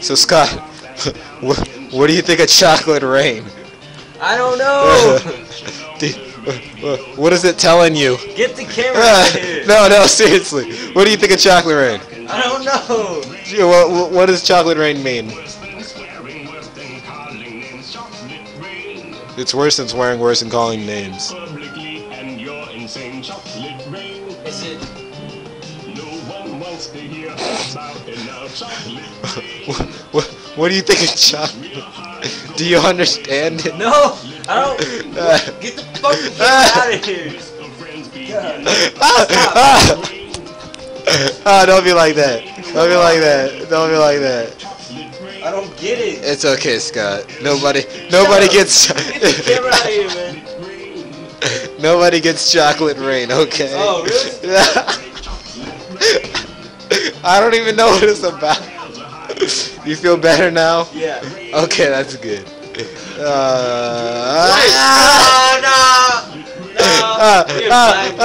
So Scott, what do you think of chocolate rain? I don't know. What is it telling you? Get the camera out of here. No, seriously. What do you think of chocolate rain? I don't know. What does chocolate rain mean? It's worse than swearing worse and calling names. Is it? What do you think of chocolate? Do you understand it? No, I don't. Get the fucking camera out of here. Don't be like that. Don't be like that. Don't be like that. I don't get it. It's okay, Scott. Nobody gets. Get the camera out of here, man. Nobody gets chocolate rain. Okay. Oh, really? I don't even know what it's about. You feel better now? Yeah. Okay, that's good. No, no, no. You're fine.